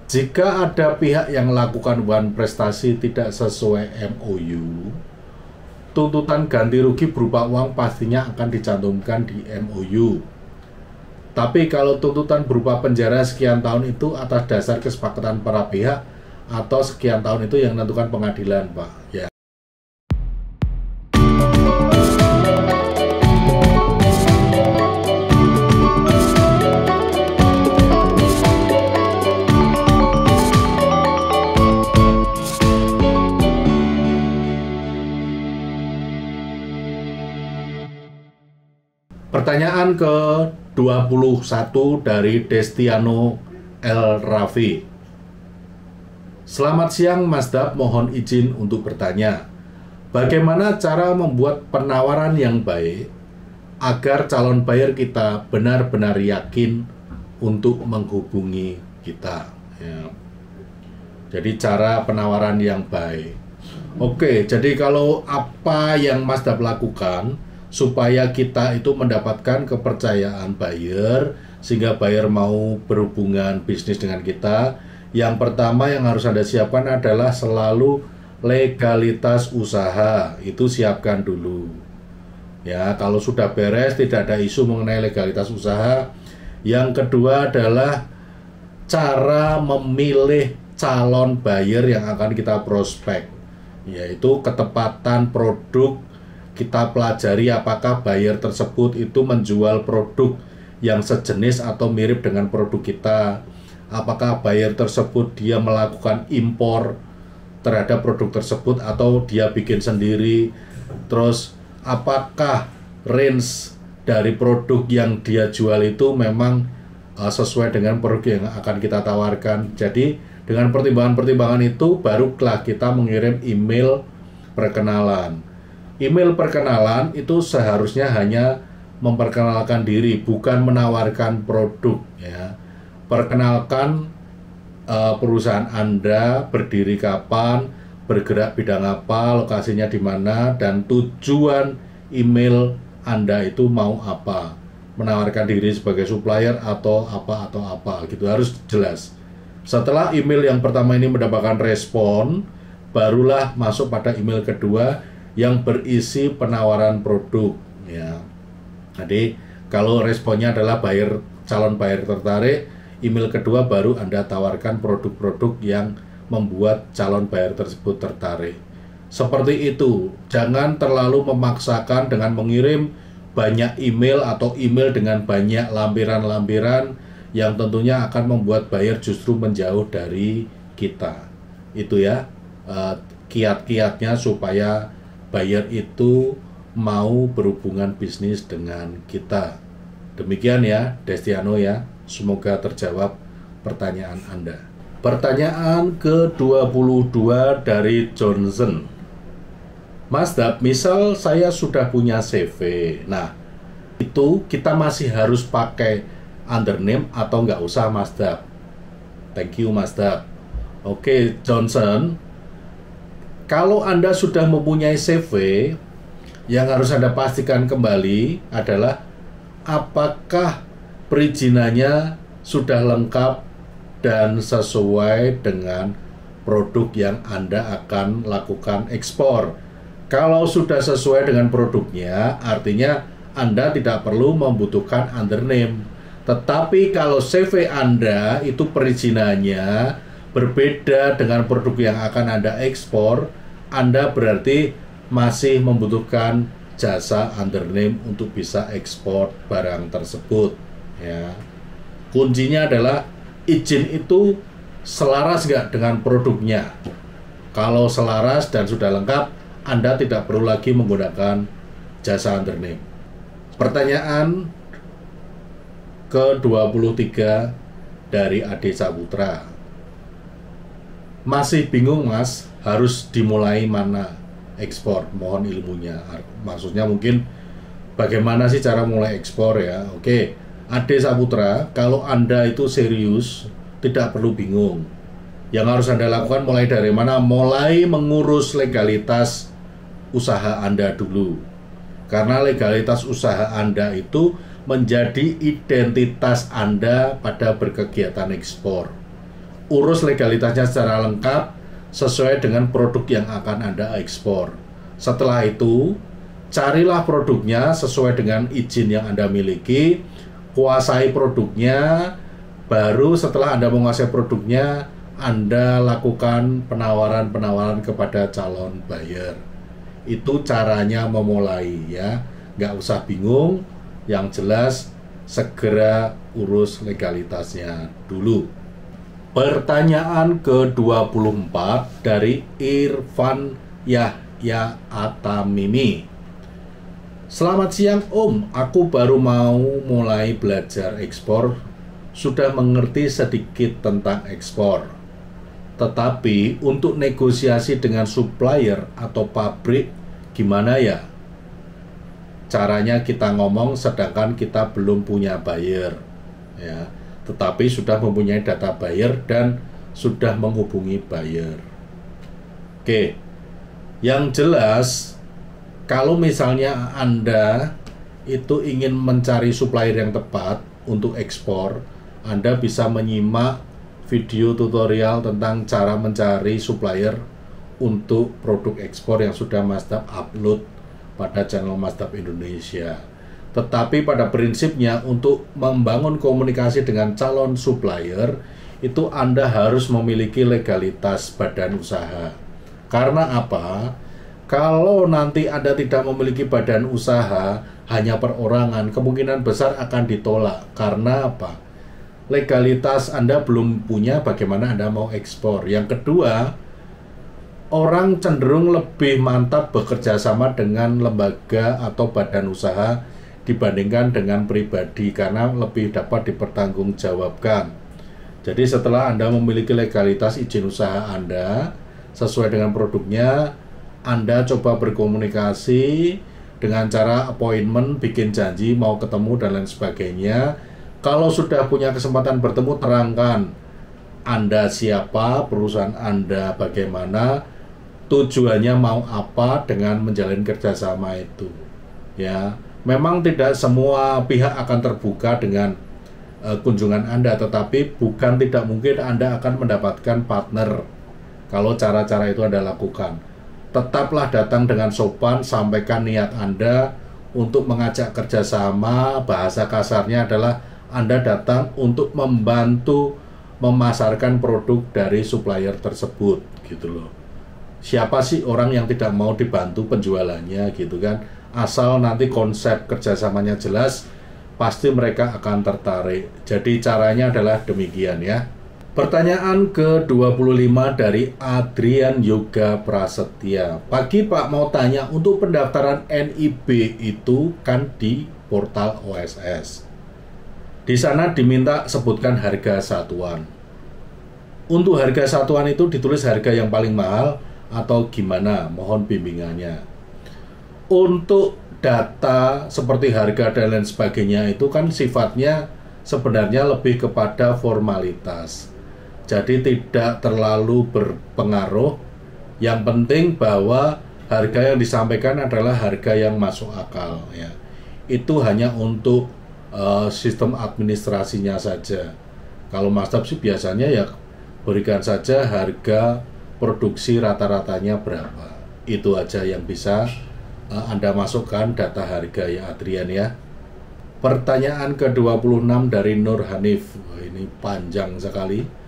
Jika ada pihak yang melakukan prestasi tidak sesuai MOU, tuntutan ganti rugi berupa uang pastinya akan dicantumkan di MOU. Tapi kalau tuntutan berupa penjara sekian tahun itu atas dasar kesepakatan para pihak atau sekian tahun itu yang menentukan pengadilan, Pak. Ya. Pertanyaan ke-21 dari Destiano L. Raffi. Selamat siang Mas Dap, mohon izin untuk bertanya. Bagaimana cara membuat penawaran yang baik agar calon buyer kita benar-benar yakin untuk menghubungi kita? Ya. Jadi cara penawaran yang baik. Oke, jadi kalau apa yang Mas Dap lakukan supaya kita itu mendapatkan kepercayaan buyer sehingga buyer mau berhubungan bisnis dengan kita, yang pertama yang harus Anda siapkan adalah selalu legalitas usaha. Itu siapkan dulu ya. Kalau sudah beres, tidak ada isu mengenai legalitas usaha. Yang kedua adalah cara memilih calon buyer yang akan kita prospek, yaitu ketepatan produk. Kita pelajari apakah buyer tersebut itu menjual produk yang sejenis atau mirip dengan produk kita. Apakah buyer tersebut dia melakukan impor terhadap produk tersebut atau dia bikin sendiri. Terus apakah range dari produk yang dia jual itu memang sesuai dengan produk yang akan kita tawarkan. Jadi dengan pertimbangan-pertimbangan itu barulah kita mengirim email perkenalan. Email perkenalan itu seharusnya hanya memperkenalkan diri, bukan menawarkan produk ya. Perkenalkan perusahaan Anda, berdiri kapan, bergerak bidang apa, lokasinya di mana, dan tujuan email Anda itu mau apa. Menawarkan diri sebagai supplier atau apa gitu, harus jelas. Setelah email yang pertama ini mendapatkan respon, barulah masuk pada email kedua yang berisi penawaran produk ya. Jadi kalau responnya adalah calon buyer tertarik, email kedua baru Anda tawarkan produk-produk yang membuat calon buyer tersebut tertarik. Seperti itu. Jangan terlalu memaksakan dengan mengirim banyak email atau email dengan banyak lampiran-lampiran yang tentunya akan membuat buyer justru menjauh dari kita. Itu ya kiat-kiatnya supaya buyer itu mau berhubungan bisnis dengan kita. Demikian ya, Destiano ya. Semoga terjawab pertanyaan Anda. Pertanyaan ke-22 dari Johnson. Mas Dap, misal saya sudah punya CV. Nah, itu kita masih harus pakai undername atau nggak usah Mas Dap? Thank you Mas Dap. Oke, Johnson. Kalau Anda sudah mempunyai CV, yang harus Anda pastikan kembali adalah apakah perizinannya sudah lengkap dan sesuai dengan produk yang Anda akan lakukan ekspor. Kalau sudah sesuai dengan produknya, artinya Anda tidak perlu membutuhkan undername. Tetapi kalau CV Anda itu perizinannya berbeda dengan produk yang akan Anda ekspor, Anda berarti masih membutuhkan jasa undername untuk bisa ekspor barang tersebut ya. Kuncinya adalah izin itu selaras nggak dengan produknya. Kalau selaras dan sudah lengkap, Anda tidak perlu lagi menggunakan jasa undername. Pertanyaan ke-23 dari Ade Saputra. Masih bingung Mas, harus dimulai mana ekspor, mohon ilmunya. Maksudnya mungkin bagaimana sih cara mulai ekspor ya. Oke, Ade Saputra, kalau Anda itu serius, tidak perlu bingung. Yang harus Anda lakukan mulai dari mana? Mulai mengurus legalitas usaha Anda dulu. Karena legalitas usaha Anda itu menjadi identitas Anda pada berkegiatan ekspor. urus legalitasnya secara lengkap sesuai dengan produk yang akan Anda ekspor. Setelah itu, carilah produknya sesuai dengan izin yang Anda miliki, kuasai produknya, baru setelah Anda menguasai produknya, Anda lakukan penawaran-penawaran kepada calon buyer. Itu caranya memulai ya, nggak usah bingung, yang jelas segera urus legalitasnya dulu. Pertanyaan ke-24 dari Irfan Yahya Atamimi. Selamat siang Om, aku baru mau mulai belajar ekspor, sudah mengerti sedikit tentang ekspor. Tetapi untuk negosiasi dengan supplier atau pabrik gimana ya? Caranya kita ngomong sedangkan kita belum punya buyer ya, tetapi sudah mempunyai data buyer dan sudah menghubungi buyer. Oke, yang jelas kalau misalnya Anda itu ingin mencari supplier yang tepat untuk ekspor, Anda bisa menyimak video tutorial tentang cara mencari supplier untuk produk ekspor yang sudah Masdap upload pada channel Masdap Indonesia. Tetapi pada prinsipnya untuk membangun komunikasi dengan calon supplier itu Anda harus memiliki legalitas badan usaha. Karena apa? Kalau nanti Anda tidak memiliki badan usaha, hanya perorangan, kemungkinan besar akan ditolak. Karena apa? Legalitas Anda belum punya, bagaimana Anda mau ekspor. Yang kedua, orang cenderung lebih mantap bekerja sama dengan lembaga atau badan usaha dibandingkan dengan pribadi karena lebih dapat dipertanggungjawabkan. Jadi setelah Anda memiliki legalitas izin usaha Anda sesuai dengan produknya, Anda coba berkomunikasi dengan cara appointment, bikin janji, mau ketemu dan lain sebagainya. Kalau sudah punya kesempatan bertemu, terangkan Anda siapa, perusahaan Anda bagaimana, tujuannya mau apa dengan menjalin kerjasama itu. Ya, memang tidak semua pihak akan terbuka dengan kunjungan Anda, tetapi bukan tidak mungkin Anda akan mendapatkan partner kalau cara-cara itu Anda lakukan. Tetaplah datang dengan sopan, sampaikan niat Anda untuk mengajak kerjasama. Bahasa kasarnya adalah Anda datang untuk membantu memasarkan produk dari supplier tersebut, gitu loh. Siapa sih orang yang tidak mau dibantu penjualannya, gitu kan? Asal nanti konsep kerjasamanya jelas, pasti mereka akan tertarik. Jadi caranya adalah demikian ya. Pertanyaan ke-25 dari Adrian Yoga Prasetya. Pagi Pak, mau tanya, untuk pendaftaran NIB itu kan di portal OSS. Di sana diminta sebutkan harga satuan. Untuk harga satuan itu ditulis harga yang paling mahal atau gimana? Mohon bimbingannya. Untuk data seperti harga dan lain sebagainya itu kan sifatnya sebenarnya lebih kepada formalitas. Jadi tidak terlalu berpengaruh. Yang penting bahwa harga yang disampaikan adalah harga yang masuk akal ya. Itu hanya untuk sistem administrasinya saja. Kalau Masdap sih biasanya ya berikan saja harga produksi rata-ratanya berapa. Itu aja yang bisa Anda masukkan data harga ya Adrian ya. Pertanyaan ke-26 dari Nur Hanif. Ini panjang sekali.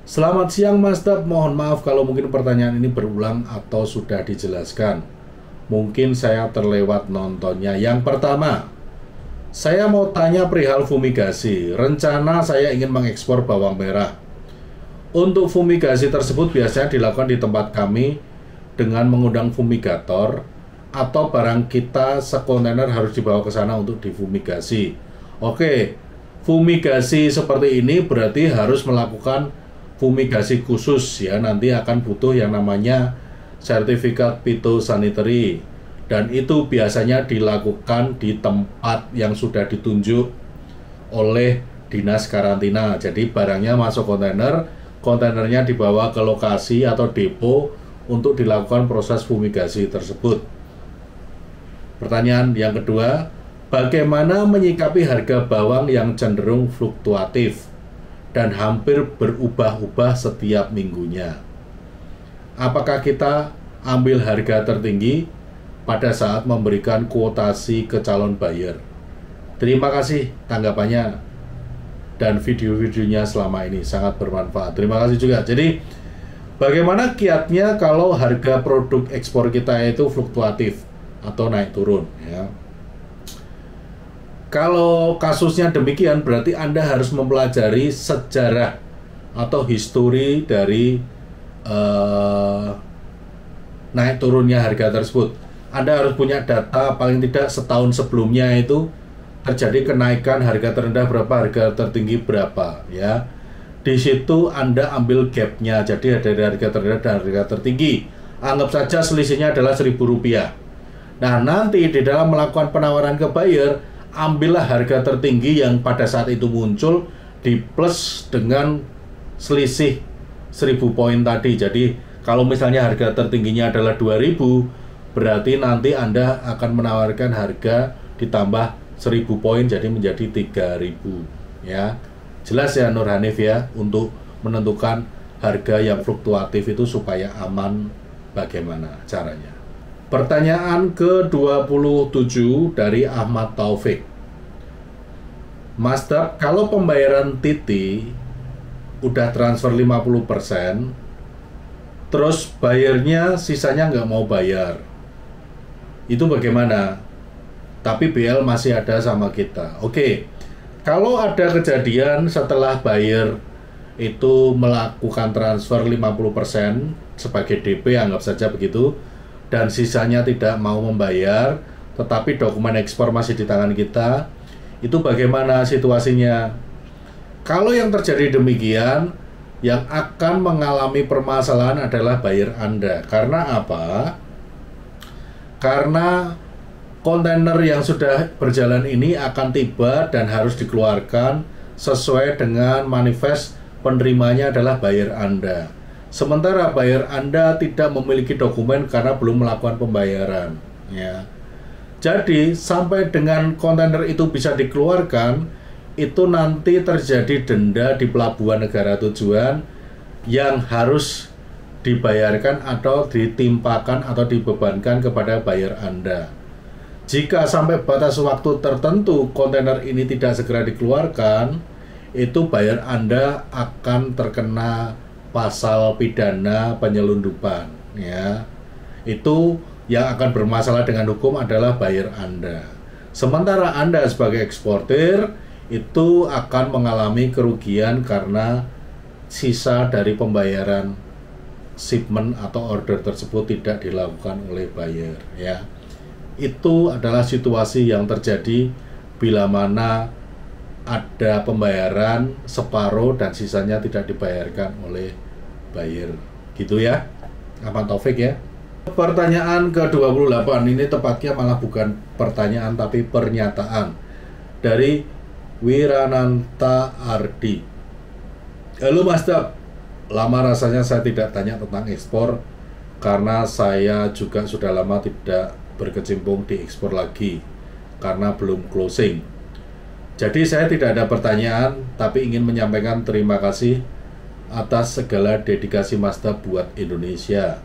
Selamat siang Masdap, mohon maaf kalau mungkin pertanyaan ini berulang atau sudah dijelaskan. Mungkin saya terlewat nontonnya. Yang pertama, saya mau tanya perihal fumigasi. Rencana saya ingin mengekspor bawang merah. Untuk fumigasi tersebut biasanya dilakukan di tempat kami dengan mengundang fumigator, atau barang kita sekontainer harus dibawa ke sana untuk difumigasi. Oke, fumigasi seperti ini berarti harus melakukan fumigasi khusus ya. Nanti akan butuh yang namanya sertifikat phytosanitary. Dan itu biasanya dilakukan di tempat yang sudah ditunjuk oleh dinas karantina. Jadi barangnya masuk kontainer, kontainernya dibawa ke lokasi atau depo untuk dilakukan proses fumigasi tersebut. Pertanyaan yang kedua, bagaimana menyikapi harga bawang yang cenderung fluktuatif? dan hampir berubah-ubah setiap minggunya. Apakah kita ambil harga tertinggi pada saat memberikan kuotasi ke calon buyer? Terima kasih tanggapannya dan video-videonya selama ini sangat bermanfaat. Terima kasih juga. Jadi bagaimana kiatnya kalau harga produk ekspor kita itu fluktuatif atau naik turun ya? Kalau kasusnya demikian, berarti Anda harus mempelajari sejarah atau histori dari naik turunnya harga tersebut. Anda harus punya data paling tidak setahun sebelumnya itu terjadi kenaikan harga terendah berapa, harga tertinggi berapa ya. Di situ Anda ambil gapnya, jadi dari harga terendah dan harga tertinggi. Anggap saja selisihnya adalah Rp1.000. Nah, nanti di dalam melakukan penawaran ke buyer, ambillah harga tertinggi yang pada saat itu muncul di plus dengan selisih 1000 poin tadi. Jadi kalau misalnya harga tertingginya adalah 2000, berarti nanti Anda akan menawarkan harga ditambah 1000 poin jadi menjadi 3000 ya. Jelas ya Nur Hanif ya, untuk menentukan harga yang fluktuatif itu supaya aman bagaimana caranya. Pertanyaan ke-27 dari Ahmad Taufik. Mas Dap, kalau pembayaran Titi udah transfer 50%, terus bayarnya sisanya nggak mau bayar, itu bagaimana? Tapi BL masih ada sama kita. Oke, kalau ada kejadian setelah buyer itu melakukan transfer 50% sebagai DP, anggap saja begitu, dan sisanya tidak mau membayar, tetapi dokumen ekspor masih di tangan kita, itu bagaimana situasinya? Kalau yang terjadi demikian, yang akan mengalami permasalahan adalah buyer Anda. Karena apa? Karena kontainer yang sudah berjalan ini akan tiba dan harus dikeluarkan sesuai dengan manifest penerimanya adalah buyer Anda. Sementara buyer Anda tidak memiliki dokumen karena belum melakukan pembayaran ya. Jadi sampai dengan kontainer itu bisa dikeluarkan, itu nanti terjadi denda di pelabuhan negara tujuan yang harus dibayarkan atau ditimpakan atau dibebankan kepada buyer Anda. Jika sampai batas waktu tertentu kontainer ini tidak segera dikeluarkan, itu buyer Anda akan terkena pasal pidana penyelundupan ya. Itu yang akan bermasalah dengan hukum adalah buyer Anda. Sementara Anda sebagai eksportir itu akan mengalami kerugian karena sisa dari pembayaran shipment atau order tersebut tidak dilakukan oleh buyer ya. Itu adalah situasi yang terjadi bila mana ada pembayaran separuh dan sisanya tidak dibayarkan oleh buyer gitu ya. Ahmad Taufik ya. Pertanyaan ke-28 ini tepatnya malah bukan pertanyaan tapi pernyataan dari Wirananta Ardi. Halo Mas Dap, lama rasanya saya tidak tanya tentang ekspor karena saya juga sudah lama tidak berkecimpung di ekspor lagi karena belum closing. Jadi saya tidak ada pertanyaan, tapi ingin menyampaikan terima kasih atas segala dedikasi Mas Dap buat Indonesia.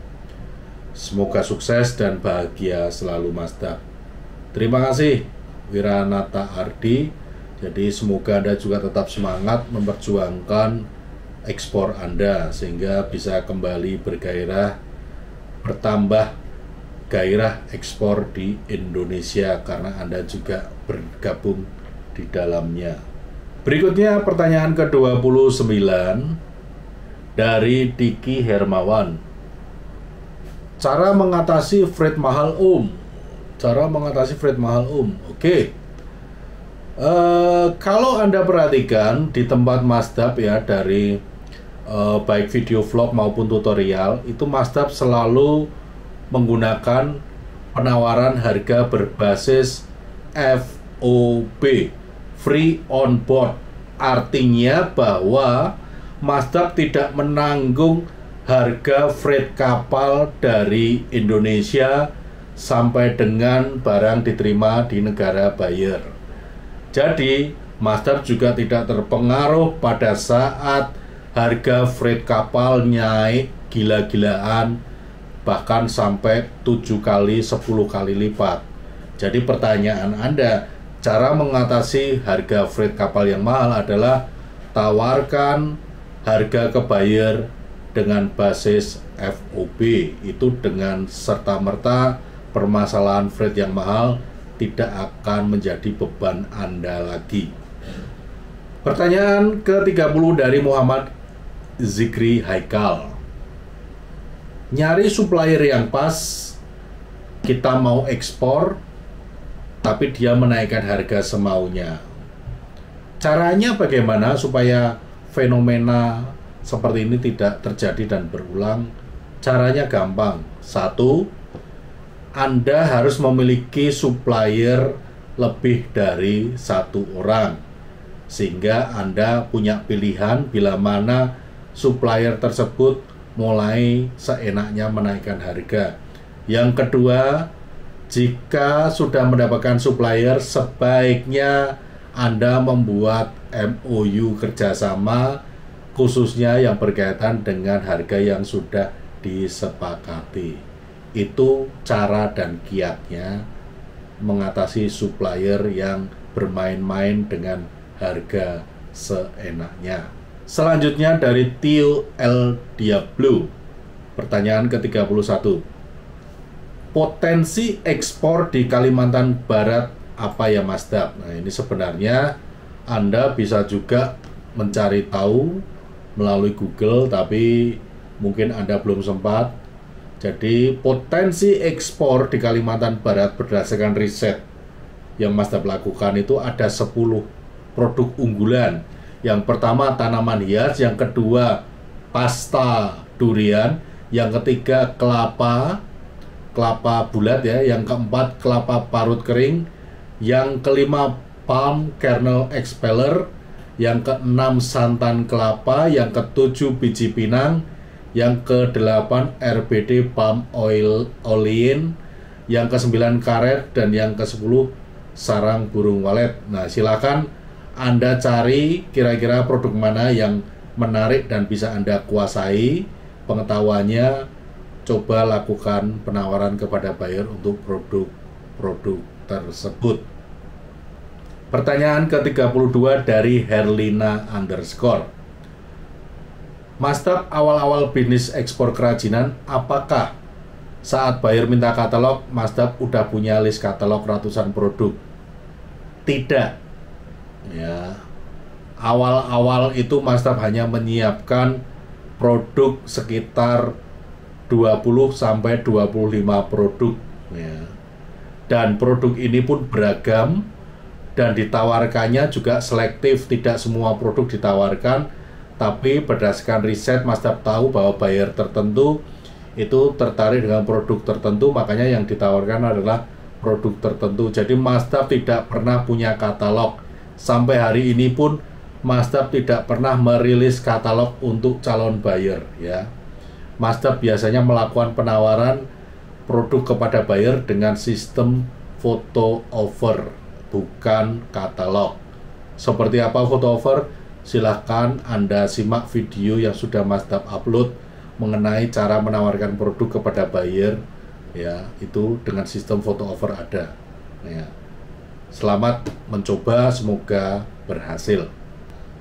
Semoga sukses dan bahagia selalu Mas Dap. Terima kasih Wiranata Ardi. Jadi semoga Anda juga tetap semangat memperjuangkan ekspor Anda sehingga bisa kembali bergairah, bertambah gairah ekspor di Indonesia karena Anda juga bergabung di dalamnya. Berikutnya pertanyaan ke-29 dari Diki Hermawan. Cara mengatasi freight mahal Cara mengatasi freight mahal Oke. Kalau Anda perhatikan di tempat Mas Dap ya, dari baik video vlog maupun tutorial, itu Mas Dap selalu menggunakan penawaran harga berbasis FOB, free on board. Artinya bahwa Mas Dap tidak menanggung harga freight kapal dari Indonesia sampai dengan barang diterima di negara buyer. Jadi Master juga tidak terpengaruh pada saat harga freight kapal naik gila-gilaan, bahkan sampai 7 kali, 10 kali lipat. Jadi pertanyaan Anda, cara mengatasi harga freight kapal yang mahal adalah tawarkan harga ke buyer dengan basis FOB. Itu dengan serta-merta permasalahan freight yang mahal tidak akan menjadi beban Anda lagi. Pertanyaan ke-30 dari Muhammad Zikri Haikal. Nyari supplier yang pas, kita mau ekspor, tapi dia menaikkan harga semaunya. Caranya bagaimana supaya fenomena seperti ini tidak terjadi dan berulang? Caranya gampang. 1, Anda harus memiliki supplier lebih dari 1 orang. Sehingga Anda punya pilihan bila mana supplier tersebut mulai seenaknya menaikkan harga. Yang kedua, jika sudah mendapatkan supplier, sebaiknya Anda membuat MOU kerjasama, khususnya yang berkaitan dengan harga yang sudah disepakati. Itu cara dan kiatnya mengatasi supplier yang bermain-main dengan harga seenaknya. Selanjutnya dari Tio L Diablo. Pertanyaan ke-31. Potensi ekspor di Kalimantan Barat apa ya Mas Dap? Nah, ini sebenarnya Anda bisa juga mencari tahu melalui Google, tapi mungkin Anda belum sempat. Jadi potensi ekspor di Kalimantan Barat berdasarkan riset yang Mas Dap lakukan itu ada 10 produk unggulan. Yang pertama tanaman hias, yang kedua pasta durian, yang ketiga kelapa bulat ya, yang keempat kelapa parut kering, yang kelima palm kernel expeller, yang keenam santan kelapa, yang ketujuh biji pinang, yang ke-8 RBD palm oil olein, yang ke-9 karet, dan yang ke-10 sarang burung walet. Nah, silakan Anda cari kira-kira produk mana yang menarik dan bisa Anda kuasai pengetahuannya. Coba lakukan penawaran kepada buyer untuk produk-produk tersebut. Pertanyaan ke-32 dari Herlina _ Mas Dap, awal-awal bisnis ekspor kerajinan, apakah saat buyer minta katalog, Mas Dap udah punya list katalog ratusan produk? Tidak. Ya, awal-awal itu Mas Dap hanya menyiapkan produk sekitar 20-25 produk ya. Dan produk ini pun beragam dan ditawarkannya juga selektif, tidak semua produk ditawarkan, tapi berdasarkan riset Mas Dap tahu bahwa buyer tertentu itu tertarik dengan produk tertentu, makanya yang ditawarkan adalah produk tertentu. Jadi Mas Dap tidak pernah punya katalog. Sampai hari ini pun Mas Dap tidak pernah merilis katalog untuk calon buyer ya. Mas Dap biasanya melakukan penawaran produk kepada buyer dengan sistem foto offer, bukan katalog. Seperti apa foto offer? Silahkan Anda simak video yang sudah Mas Dap upload mengenai cara menawarkan produk kepada buyer ya, itu dengan sistem foto offer ada ya. Selamat mencoba, semoga berhasil.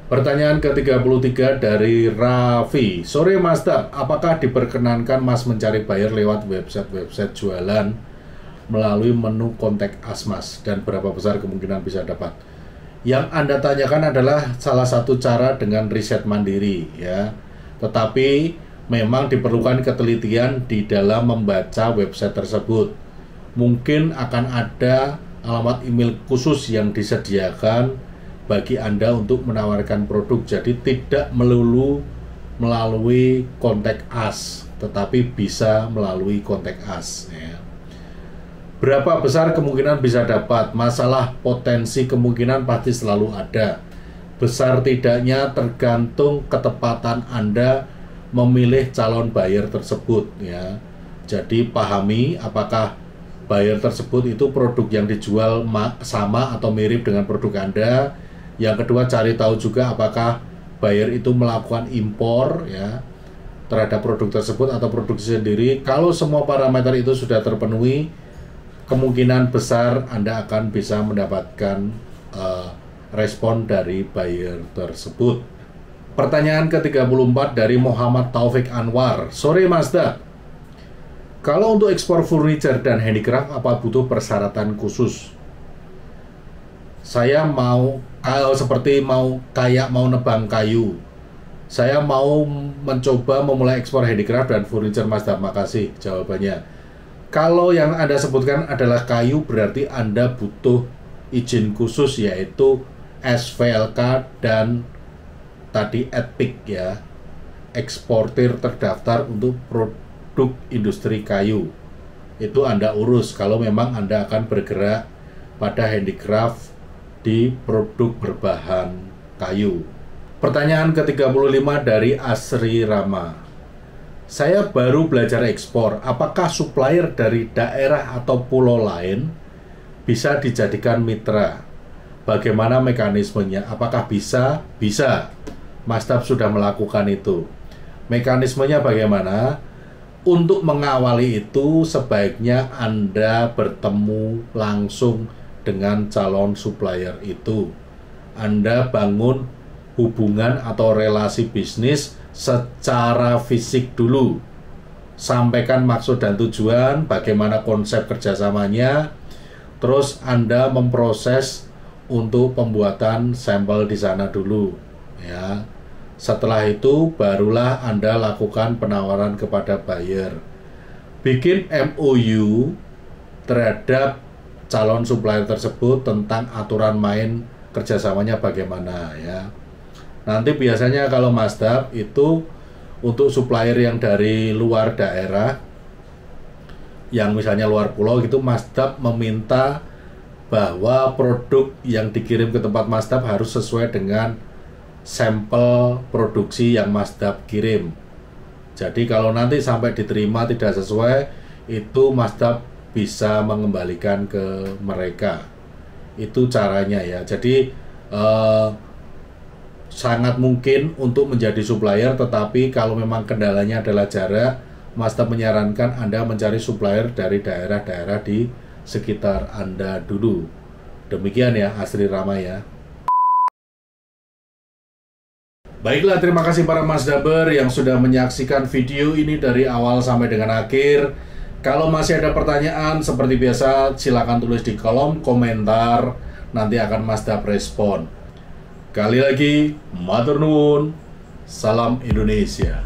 Pertanyaan ke-33 dari Raffi. Sore Mas Dap, apakah diperkenankan Mas mencari buyer lewat website jualan melalui menu kontak us Mas, dan berapa besar kemungkinan bisa dapat? Yang Anda tanyakan adalah salah satu cara dengan riset mandiri ya. Tetapi memang diperlukan ketelitian di dalam membaca website tersebut. Mungkin akan ada alamat email khusus yang disediakan bagi Anda untuk menawarkan produk. Jadi tidak melulu melalui kontak us, tetapi bisa melalui kontak us ya. Berapa besar kemungkinan bisa dapat? Masalah potensi kemungkinan pasti selalu ada. Besar tidaknya tergantung ketepatan Anda memilih calon buyer tersebut ya. Jadi pahami apakah buyer tersebut itu produk yang dijual sama atau mirip dengan produk Anda. Yang kedua, cari tahu juga apakah buyer itu melakukan impor ya terhadap produk tersebut atau produksi sendiri. Kalau semua parameter itu sudah terpenuhi, kemungkinan besar Anda akan bisa mendapatkan respon dari buyer tersebut. Pertanyaan ke-34 dari Muhammad Taufik Anwar. Sore Mazda, kalau untuk ekspor furniture dan handicraft apa butuh persyaratan khusus? Saya mau seperti mau nebang kayu. Saya mau mencoba memulai ekspor handicraft dan furniture Mazda. Makasih jawabannya. Kalau yang Anda sebutkan adalah kayu, berarti Anda butuh izin khusus, yaitu SVLK dan tadi ETPIK ya, eksportir terdaftar untuk produk industri kayu. Itu Anda urus kalau memang Anda akan bergerak pada handicraft di produk berbahan kayu. Pertanyaan ke-35 dari Asri Rama. Saya baru belajar ekspor, apakah supplier dari daerah atau pulau lain bisa dijadikan mitra? Bagaimana mekanismenya? Apakah bisa? Bisa. Mazda sudah melakukan itu. Mekanismenya bagaimana? Untuk mengawali itu sebaiknya Anda bertemu langsung dengan calon supplier itu. Anda bangun hubungan atau relasi bisnis secara fisik dulu. Sampaikan maksud dan tujuan, bagaimana konsep kerjasamanya. Terus Anda memproses untuk pembuatan sampel di sana dulu ya. Setelah itu barulah Anda lakukan penawaran kepada buyer. Bikin MOU terhadap calon supplier tersebut tentang aturan main kerjasamanya bagaimana ya. Nanti biasanya kalau Mazda itu untuk supplier yang dari luar daerah, yang misalnya luar pulau gitu, Mazda meminta bahwa produk yang dikirim ke tempat Mazda harus sesuai dengan sampel produksi yang Mazda kirim. Jadi kalau nanti sampai diterima tidak sesuai, itu Mazda bisa mengembalikan ke mereka. Itu caranya ya. Jadi sangat mungkin untuk menjadi supplier, tetapi kalau memang kendalanya adalah jarak, Mazda menyarankan Anda mencari supplier dari daerah-daerah di sekitar Anda dulu. Demikian ya Asri Rama ya. Baiklah, terima kasih para Mazdaber yang sudah menyaksikan video ini dari awal sampai dengan akhir. Kalau masih ada pertanyaan seperti biasa silakan tulis di kolom komentar, nanti akan Mazda respon. Kali lagi, matur nuwun, salam Indonesia.